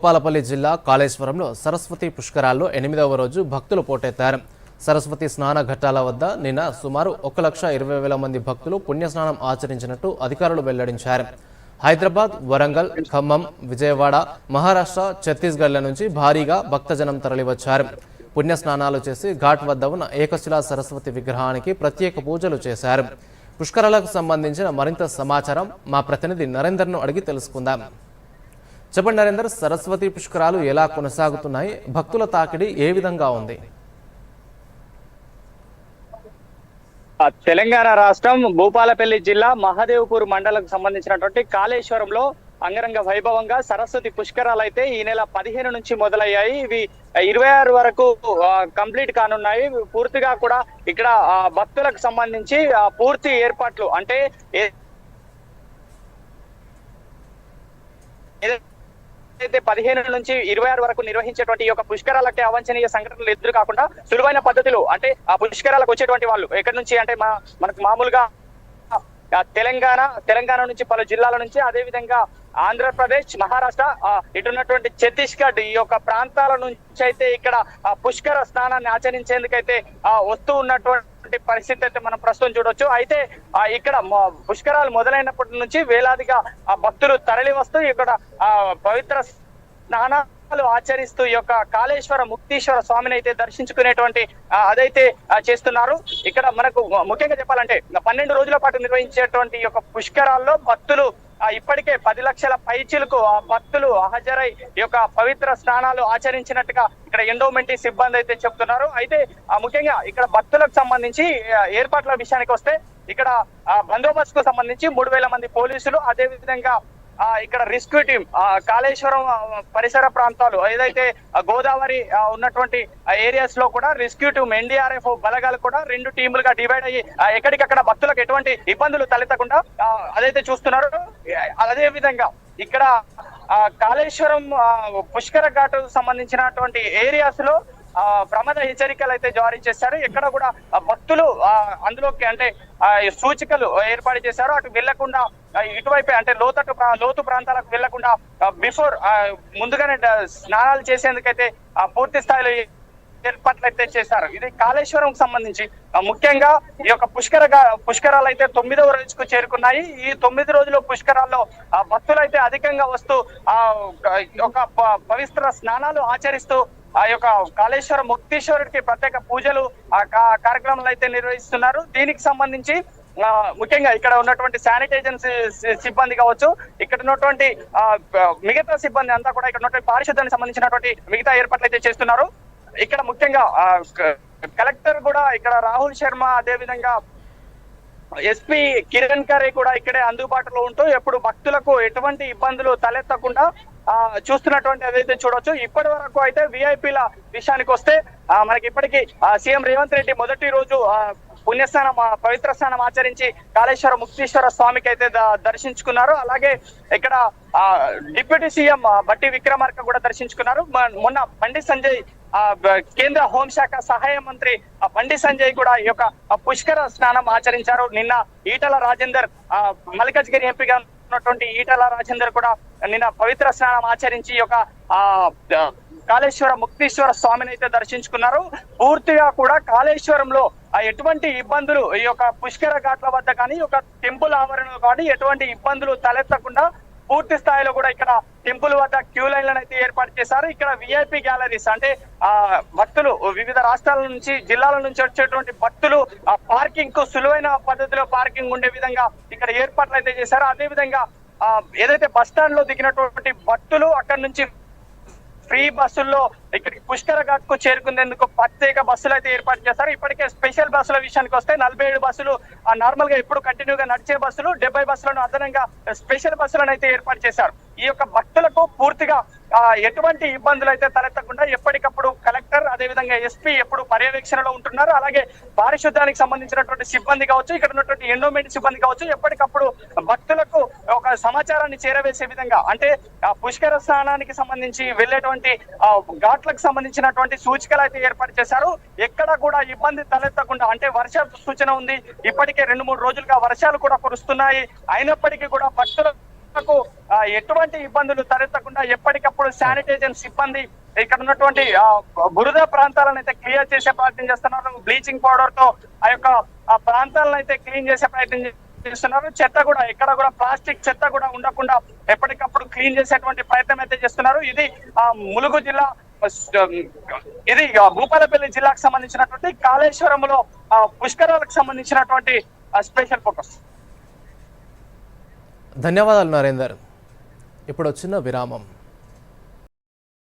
భూపాలపల్లి జిల్లా కాళేశ్వరంలో సరస్వతి పుష్కరాల్లో 8వ రోజు భక్తులు పోటెత్తారు. సరస్వతి స్నాన ఘట్టాల వద్ద నిన్న సుమారు 1,20,000 మంది భక్తులు పుణ్యస్నానం ఆచరించినట్టు అధికారులు వెల్లడించారు. హైదరాబాద్, వరంగల్, ఖమ్మం, విజయవాడ, మహారాష్ట్ర, ఛత్తీస్గఢ్ల నుంచి భారీగా భక్తజనం తరలివచ్చారు. పుణ్యస్నానాలు చేసి ఘాట్ వద్ద ఉన్న ఏకశిలా సరస్వతి విగ్రహానికి ప్రత్యేక పూజలు చేశారు. పుష్కరాలకు సంబంధించిన మరింత సమాచారం మా ప్రతినిధి నరేందర్ను అడిగి తెలుసుకుందాం. చెప్పండి నరేందర్, సరస్వతి పుష్కరాలు ఎలా కొనసాగుతున్నాయి? భక్తుల తాకిడి ఏ విధంగా ఉంది? తెలంగాణ రాష్ట్రం భూపాలపల్లి జిల్లా మహదేవ్పూర్ మండలకు సంబంధించినటువంటి కాళేశ్వరంలో అంగరంగ వైభవంగా సరస్వతి పుష్కరాలు అయితే ఈ నెల 15 నుంచి మొదలయ్యాయి. ఇవి 26 వరకు కంప్లీట్ కానున్నాయి. పూర్తిగా కూడా ఇక్కడ భక్తులకు సంబంధించి పూర్తి ఏర్పాట్లు అంటే అయితే 15 నుంచి 26 వరకు నిర్వహించేటువంటి ఈ యొక్క పుష్కరాలకి అవాంఛనీయ సంఘటనలు ఎదురు కాకుండా సులువైన పద్ధతిలో అంటే ఆ పుష్కరాలకు వచ్చేటువంటి వాళ్ళు ఎక్కడి నుంచి అంటే మనకు మామూలుగా తెలంగాణ నుంచి పలు జిల్లాల నుంచి అదే విధంగా ఆంధ్రప్రదేశ్, మహారాష్ట్ర, ఇటున్నటువంటి ఛత్తీస్గఢ్ ఈ యొక్క ప్రాంతాల నుంచి అయితే ఇక్కడ పుష్కర స్నానాన్ని ఆచరించేందుకైతే వస్తూ ఉన్నటువంటి పరిస్థితి అయితే మనం ప్రస్తుతం చూడొచ్చు. అయితే ఇక్కడ పుష్కరాలు మొదలైనప్పటి నుంచి వేలాదిగా భక్తులు తరలి వస్తూ ఇక్కడ పవిత్ర స్నానాలు ఆచరిస్తూ ఈ యొక్క కాళేశ్వర ముక్తీశ్వర స్వామిని అయితే దర్శించుకునేటువంటి అదైతే చేస్తున్నారు. ఇక్కడ మనకు ముఖ్యంగా చెప్పాలంటే 12 రోజుల పాటు నిర్వహించేటువంటి ఈ యొక్క పుష్కరాల్లో భక్తులు ఇప్పటికే 10 లక్షల పైచిలకు భక్తులు హాజరై ఈ యొక్క పవిత్ర స్నానాలు ఆచరించినట్టుగా ఇక్కడ ఎండోమెంట్ సిబ్బంది అయితే చెప్తున్నారు. అయితే ముఖ్యంగా ఇక్కడ భక్తులకు సంబంధించి ఏర్పాట్ల విషయానికి వస్తే ఇక్కడ బందోబస్తుకు సంబంధించి 3,000 మంది పోలీసులు, అదే విధంగా ఇక్కడ రెస్క్యూ టీం కాళేశ్వరం పరిసర ప్రాంతాలు ఏదైతే గోదావరి ఉన్నటువంటి ఏరియాస్ లో కూడా రెస్క్యూ టీం, NDRF బలగాలు కూడా 2 టీములుగా డివైడ్ అయ్యి ఎక్కడికక్కడ భక్తులకు ఎటువంటి ఇబ్బందులు తలెత్తకుండా అదైతే చూస్తున్నారు. అదే విధంగా ఇక్కడ కాళేశ్వరం పుష్కర ఘాట్ సంబంధించినటువంటి ఏరియాస్ లో ప్రమాద హెచ్చరికలు అయితే జారీ చేశారు. ఎక్కడ కూడా భక్తులు అందులోకి అంటే సూచికలు ఏర్పాటు చేశారు. అటు వెళ్లకుండా ఇటువైపే అంటే లోతు ప్రాంతాలకు వెళ్లకుండా బిఫోర్ ముందుగానే స్నానాలు చేసేందుకైతే పూర్తి స్థాయిలో ఏర్పాట్లు అయితే చేశారు. ఇది కాళేశ్వరం సంబంధించి ముఖ్యంగా ఈ యొక్క పుష్కరాలు అయితే 9వ రోజుకు చేరుకున్నాయి. ఈ 9 రోజుల పుష్కరాల్లో భక్తులు అయితే అధికంగా వస్తూ ఒక పవిత్ర స్నానాలు ఆచరిస్తూ ఆ యొక్క కాళేశ్వర ముక్తీశ్వరుడికి ప్రత్యేక పూజలు కార్యక్రమాలు అయితే నిర్వహిస్తున్నారు. దీనికి సంబంధించి ముఖ్యంగా ఇక్కడ ఉన్నటువంటి శానిటైజర్ సిబ్బంది కావచ్చు, ఇక్కడ ఉన్నటువంటి మిగతా సిబ్బంది అంతా కూడా ఇక్కడ ఉన్నటువంటి పారిశుద్ధ్యానికి సంబంధించినటువంటి మిగతా ఏర్పాట్లు అయితే చేస్తున్నారు. ఇక్కడ ముఖ్యంగా కలెక్టర్ కూడా ఇక్కడ రాహుల్ శర్మ, అదే విధంగా SP కిరణ్ ఖరే కూడా ఇక్కడే అందుబాటులో ఉంటూ ఎప్పుడు భక్తులకు ఎటువంటి ఇబ్బందులు తలెత్తకుండా చూస్తున్నటువంటి అదైతే చూడొచ్చు. ఇప్పటి వరకు అయితే VIPల విషయానికి వస్తే మనకి ఇప్పటికీ సీఎం రేవంత్ రెడ్డి మొదటి రోజు పుణ్యస్నానం పవిత్ర స్నానం ఆచరించి కాళేశ్వర ముక్తీశ్వర స్వామికి అయితే దర్శించుకున్నారు. అలాగే ఇక్కడ డిప్యూటీ సీఎం బట్టి విక్రమార్క కూడా దర్శించుకున్నారు. మొన్న బండి సంజయ్ కేంద్ర హోంశాఖ సహాయ మంత్రి బండి సంజయ్ కూడా ఈ యొక్క పుష్కర స్నానం ఆచరించారు. నిన్న ఈటల రాజేందర్ మల్లికార్జున ఎంపీగా ఉన్నటువంటి ఈటల రాజేందర్ కూడా నిన్న పవిత్ర స్నానం ఆచరించి ఈ యొక్క కాళేశ్వర ముక్తీశ్వర స్వామిని అయితే దర్శించుకున్నారు. పూర్తిగా కూడా కాళేశ్వరంలో ఎటువంటి ఇబ్బందులు ఈ యొక్క పుష్కర ఘాట్ల వద్ద కానీ ఒక టెంపుల్ ఆవరణలో కానీ ఎటువంటి ఇబ్బందులు తలెత్తకుండా పూర్తి స్థాయిలో కూడా ఇక్కడ టెంపుల్ వద్ద క్యూ లైన్లను అయితే ఏర్పాటు చేశారు. ఇక్కడ VIP గ్యాలరీస్ అంటే భక్తులు వివిధ రాష్ట్రాల నుంచి, జిల్లాల నుంచి వచ్చేటువంటి భక్తులు పార్కింగ్ కు సులువైన పద్ధతిలో పార్కింగ్ ఉండే విధంగా ఇక్కడ ఏర్పాట్లు అయితే చేశారు. అదే విధంగా ఏదైతే బస్ స్టాండ్ లో దిగినటువంటి భక్తులు అక్కడి నుంచి ఫ్రీ బస్సుల్లో ఇక్కడికి పుష్కర ఘాట్ కు చేరుకునేందుకు ప్రత్యేక బస్సులు అయితే ఏర్పాటు చేస్తారు. ఇప్పటికే స్పెషల్ బస్సుల విషయానికి వస్తే 47 బస్సులు నార్మల్ గా ఎప్పుడు కంటిన్యూగా నడిచే బస్సులు, 70 బస్సులను అదనంగా స్పెషల్ బస్సులను అయితే ఏర్పాటు చేశారు. ఈ యొక్క భక్తులకు పూర్తిగా ఎటువంటి ఇబ్బందులు అయితే తలెత్తకుండా ఎప్పటికప్పుడు కలెక్టర్, అదేవిధంగా SP ఎప్పుడు పర్యవేక్షణలో ఉంటున్నారు. అలాగే పారిశుద్ధ్యానికి సంబంధించినటువంటి సిబ్బంది కావచ్చు, ఇక్కడ ఉన్నటువంటి ఎండోమెంట్ సిబ్బంది కావచ్చు, ఎప్పటికప్పుడు భక్తులకు ఒక సమాచారాన్ని చేరవేసే విధంగా అంటే పుష్కర స్నానానికి సంబంధించి వెళ్ళేటువంటి ఘాట్లకు సంబంధించినటువంటి సూచికలు అయితే ఏర్పాటు చేశారు. ఎక్కడ కూడా ఇబ్బంది తలెత్తకుండా అంటే వర్ష సూచన ఉంది. ఇప్పటికే 2-3 రోజులుగా వర్షాలు కూడా కురుస్తున్నాయి. అయినప్పటికీ కూడా భక్తులు భక్తులకు ఎటువంటి ఇబ్బందులు తలెత్తకుండా ఎప్పటికప్పుడు శానిటైజర్ సిబ్బంది ఇక్కడ ఉన్నటువంటి బురద ప్రాంతాలను అయితే క్లియర్ చేసే ప్రయత్నం చేస్తున్నారు. బ్లీచింగ్ పౌడర్ తో ఆ ప్రాంతాలను అయితే క్లీన్ చేసే ప్రయత్నం చేస్తున్నారు. చెత్త కూడా ఎక్కడ కూడా ప్లాస్టిక్ చెత్త కూడా ఉండకుండా ఎప్పటికప్పుడు క్లీన్ చేసేటువంటి ప్రయత్నం అయితే చేస్తున్నారు. ఇది ములుగు జిల్లా, ఇది భూపాలపల్లి జిల్లాకు సంబంధించినటువంటి కాళేశ్వరంలో పుష్కరాలకు సంబంధించినటువంటి స్పెషల్ ఫోకస్. ధన్యవాదాలు నరేందర్. ఇప్పుడు చిన్న విరామం.